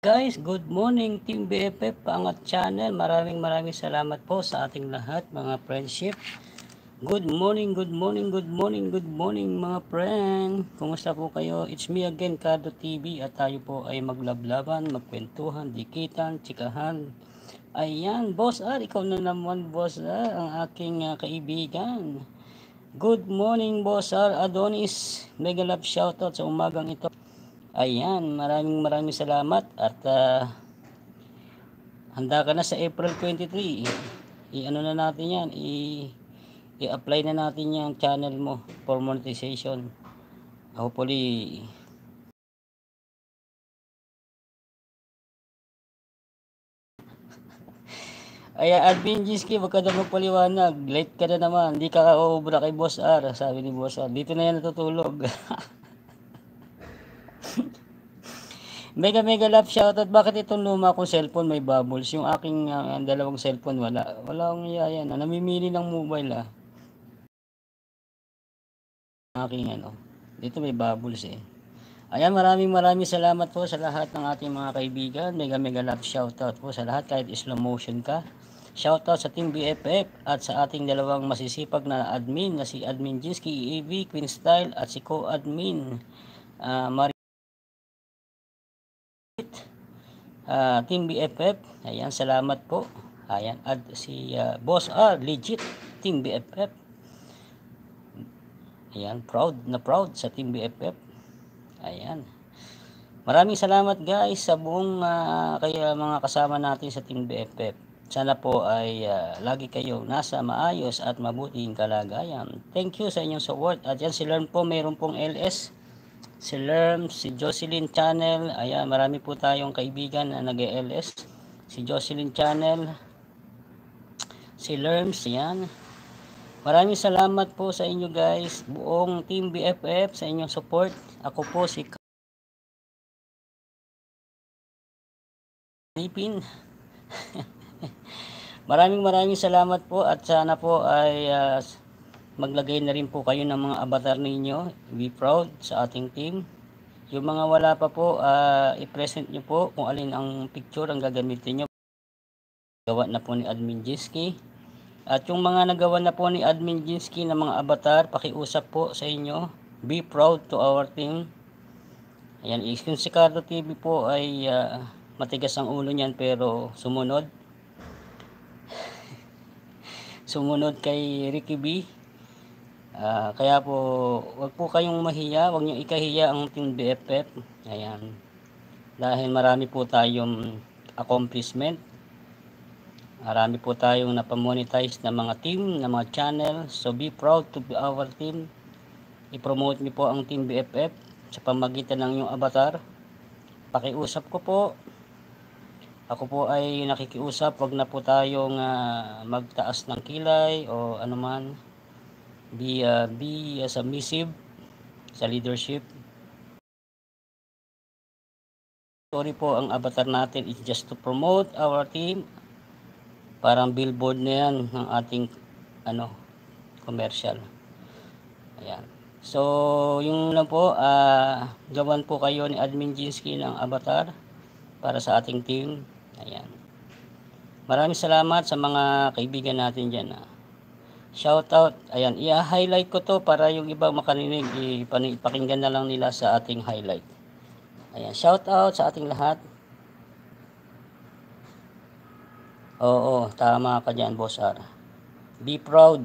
Guys, good morning Team BFF Paangat Channel. Maraming salamat po sa ating lahat mga friendship. Good morning, good morning, good morning, good morning mga friend. Kumusta po kayo? It's me again, Cardo TV, at tayo po ay maglablaban, magkwentuhan, dikitan, tsikahan. Ayan, Boss R, ikaw na naman Boss R, ang aking kaibigan. Good morning Boss R Adonis. Mega love shoutout sa umagang ito. Ayan, maraming salamat at handa ka na sa April 23. I-ano na natin yan, i-apply na natin yung channel mo for monetization. Hopefully, ay Admin Giski, wag ka na magpaliwanag. Late ka na naman, hindi ka ka-obra kay Boss R, sabi ni Boss R. Dito na yan natutulog. Mega love shoutout. Bakit itong luma kong cellphone may bubbles? Yung aking dalawang cellphone wala. Wala akong yan. Namimili ng mobile Aking Dito may bubbles eh. Ayan, maraming salamat po sa lahat ng ating mga kaibigan. Mega love shoutout po sa lahat kahit slow motion ka. Shoutout sa Team BFF at sa ating dalawang masisipag na admin na si Admin Jinsky, EAV, Queen Style at si co-admin Team BFF. Ayan, salamat po. Ayan, at si Boss R, legit Team BFF. Ayan, proud sa Team BFF. Ayan. Maraming salamat guys sa buong kaya mga kasama natin sa Team BFF. Sana po ay lagi kayo nasa maayos at mabuting kalagayan. Thank you sa inyong support. At yan si Lerm po, mayroon pong LS. Si Lerm, si Jocelyn Channel. Ayan, marami po tayong kaibigan na nag-LS. Si Jocelyn Channel. Si Lerms, yan. Maraming salamat po sa inyo guys. Buong Team BFF sa inyong support. Ako po si Lipin. maraming salamat po at sana po ay maglagay na rin po kayo ng mga avatar ninyo. Be proud sa ating team. Yung mga wala pa po, i-present nyo po kung alin ang picture ang gagamitin nyo. Gawa na po ni Admin Jinsky. At yung mga nagawa na po ni Admin Jinsky na mga avatar, pakiusap po sa inyo. Be proud to our team. Ayan, yung si Cardo TV po ay matigas ang ulo niyan pero sumunod. Sumunod kay Ricky B. Kaya po, wag po kayong mahiya, wag niyo ikahiya ang Team BFF. Ayan. Dahil marami po tayong accomplishment. Marami po tayong napamonetize na mga team, na mga channel. So be proud to be our team. I-promote niyo po ang Team BFF sa pamagitan ng inyong avatar. Pakiusap ko po. Ako po ay nakikiusap, wag na po tayong magtaas ng kilay o anuman. Be submissive sa leadership. Sorry po, ang avatar natin is just to promote our team. Parang billboard na yan ng ating commercial. Ayan. So, yung lang po, gawan po kayo ni Admin Jinsky ng avatar para sa ating team. Ayan. Maraming salamat sa mga kaibigan natin dyan. Shout out. Ayan, i-highlight ko to para yung iba makarinig, ipakinggan na lang nila sa ating highlight. Ayan, shout out sa ating lahat. Oo, tama ka dyan, Boss R. Be proud